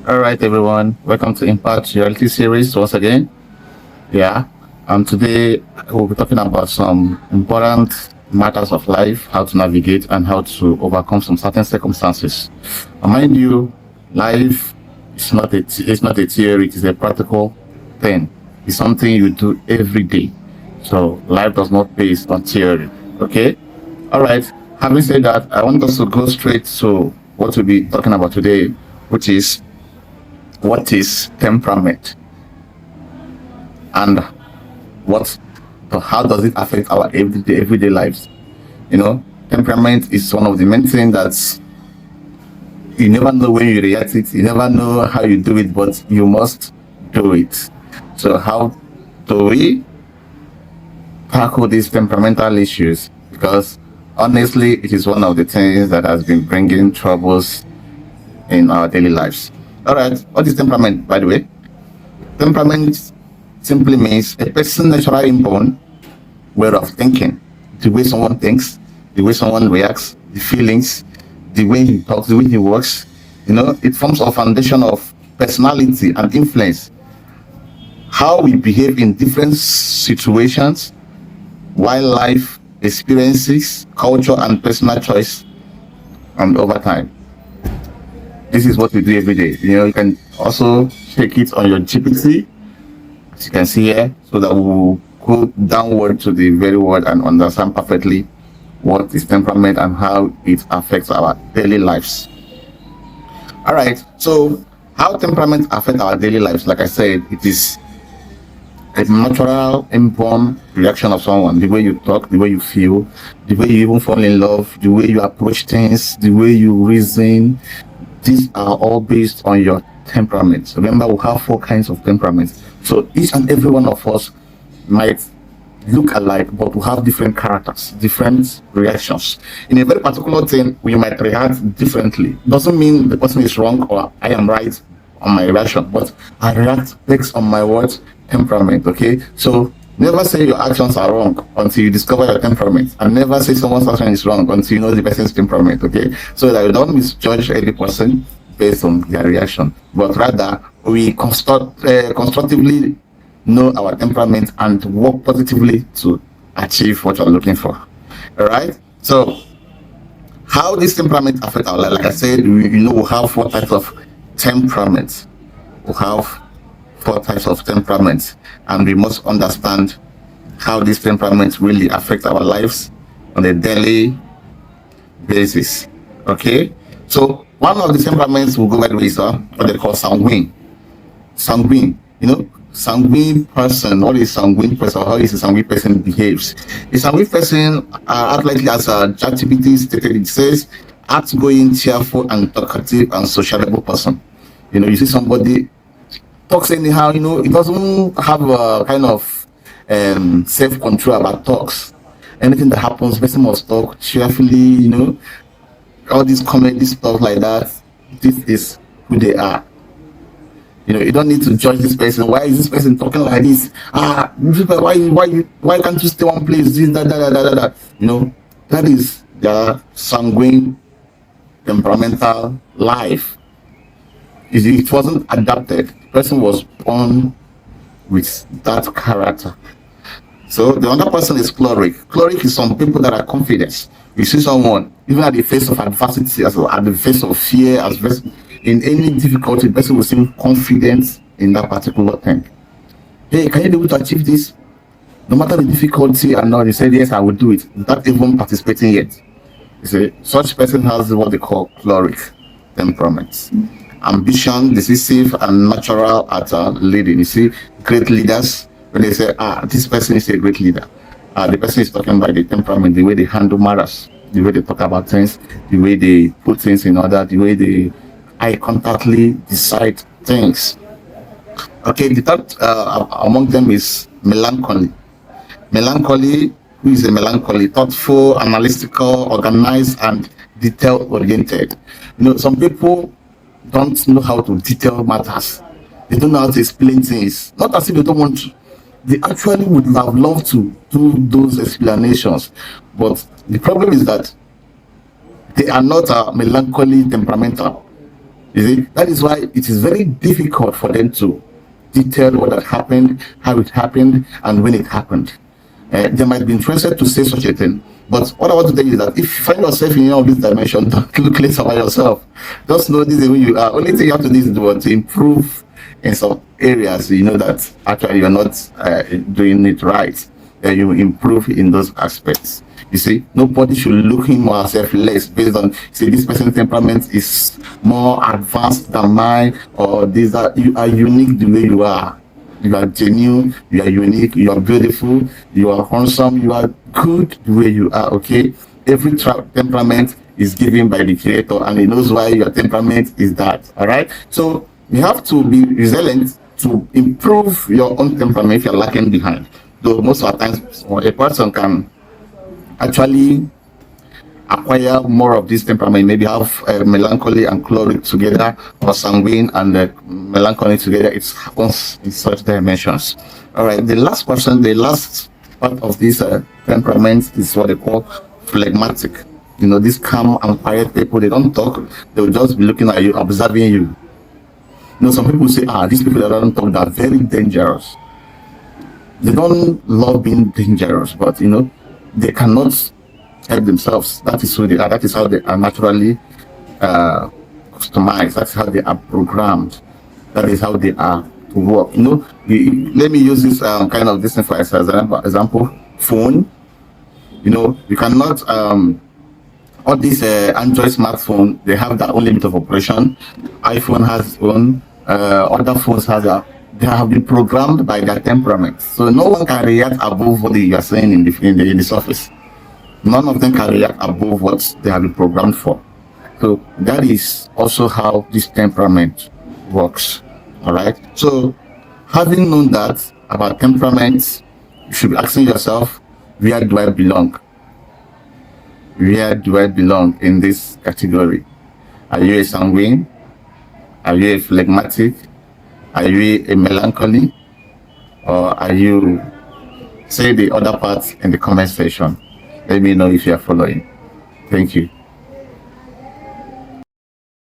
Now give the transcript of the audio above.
All right, everyone. Welcome to Impact Reality Series once again. Yeah. Today we'll be talking about some important matters of life, how to navigate and how to overcome some certain circumstances. Mind you, life is not a theory; it is a practical thing. It's something you do every day. So life does not based on theory. Okay. All right. Having said that, I want us to go straight to what we'll be talking about today, which is what is temperament and what how does it affect our everyday lives. Temperament is one of the main things that you never know when you react it, you never know how you do it, but you must do it. So how do we tackle these temperamental issues? Because honestly, it is one of the things that has been bringing troubles in our daily lives. All right, what is temperament, by the way? Temperament simply means a person naturally inborn way of thinking, the way someone thinks, the way someone reacts, the feelings, the way he talks, the way he works. It forms a foundation of personality and influence. How we behave in different situations, wildlife experiences, culture, and personal choice, and over time. This is what we do every day. You can also check it on your GPT, as you can see here, so that we will go downward to the very word and understand perfectly what is temperament and how it affects our daily lives. All right, so how temperament affects our daily lives? Like I said, it is a natural inborn reaction of someone, the way you talk, the way you feel, the way you even fall in love, the way you approach things, the way you reason. These are all based on your temperament. Remember, we have four kinds of temperaments. So each and every one of us might look alike, but we have different characters, different reactions. In a very particular thing, we might react differently. Doesn't mean the person is wrong or I am right on my reaction, but I react based on my words temperament. Okay, so never say your actions are wrong until you discover your temperament, and never say someone's action is wrong until you know the person's temperament. Okay, so that you don't misjudge any person based on their reaction, but rather we constructively know our temperament and work positively to achieve what you're looking for. All right, so how this temperament affect our life? Like I said, we have four types of temperament. We have four types of temperaments, and we must understand how these temperaments really affect our lives on a daily basis. Okay, so one of the temperaments will go by the way is what they call sanguine. Sanguine, sanguine person. What is sanguine person? How is a sanguine person behaves? A sanguine person act like as a ChatGPT stated. It says outgoing, cheerful, and talkative and sociable person. You see somebody talks anyhow, it doesn't have a kind of self-control about talks. Anything that happens, person must talk cheerfully, all these comedy stuff like that. This is who they are. You don't need to judge this person. Why is this person talking like this? Why can't you stay one place? This, that. That is their sanguine temperamental life. It wasn't adapted. The person was born with that character. So the other person is choleric. Choleric is some people that are confident. You see someone, even at the face of adversity, at the face of fear, in any difficulty, the person will seem confident in that particular thing. Hey, can you be able to achieve this? No matter the difficulty and all, you said, yes, I will do it, without even participating yet. You see, such person has what they call choleric temperament. Ambition, decisive, and natural at leading. You see, great leaders, when they say, this person is a great leader, the person is talking about the temperament, the way they handle matters, the way they talk about things, the way they put things in order, the way they eye contactly decide things. Okay, the third among them is melancholy. Melancholy, who is a melancholy? Thoughtful, analytical, organized, and detail-oriented. Some people don't know how to detail matters. They don't know how to explain things. Not as if they don't want to. They actually would have loved to do those explanations. But the problem is that they are not melancholy temperamental. You see, that is why it is very difficult for them to detail what had happened, how it happened, and when it happened. They might be interested to say such a thing, but what I want to tell you is that if you find yourself in any of these dimensions, don't look less about yourself. Just know this is who you are. Only thing you have to do is to improve in some areas. You know that actually you're not doing it right. Then you improve in those aspects. You see, nobody should look him or herself less based on, say, this person's temperament is more advanced than mine, or these are, you are unique the way you are. You are genuine, you are unique, you are beautiful, you are handsome, you are good the way you are, okay? Every temperament is given by the creator, and he knows why your temperament is that, all right? So you have to be resilient to improve your own temperament if you're lacking behind. Though most of the times, a person can actually acquire more of this temperament, maybe have melancholy and choleric together, or sanguine and melancholy together. It happens in such dimensions. All right, the last person, the last part of this temperament is what they call phlegmatic. You know, these calm and quiet people, they don't talk, they will just be looking at you, observing you. You know, some people say, these people that don't talk, they're very dangerous. They don't love being dangerous, but you know, they cannot help themselves. That is who they are. That is how they are naturally customized. That's how they are programmed. That is how they are to work. You know, let me use this kind of this for example. Phone. You know, you cannot all these Android smartphone. They have their own limit of operation. iPhone has its own. Other phones has a. They have been programmed by their temperament, so no one can react above what they are saying in the surface. None of them can react above what they have been programmed for. So that is also how this temperament works. All right. So having known that about temperaments, you should be asking yourself, where do I belong? Where do I belong in this category? Are you a sanguine? Are you a phlegmatic? Are you a melancholy? Or are you, say the other parts in the comment section? Let me know if you are following. Thank you.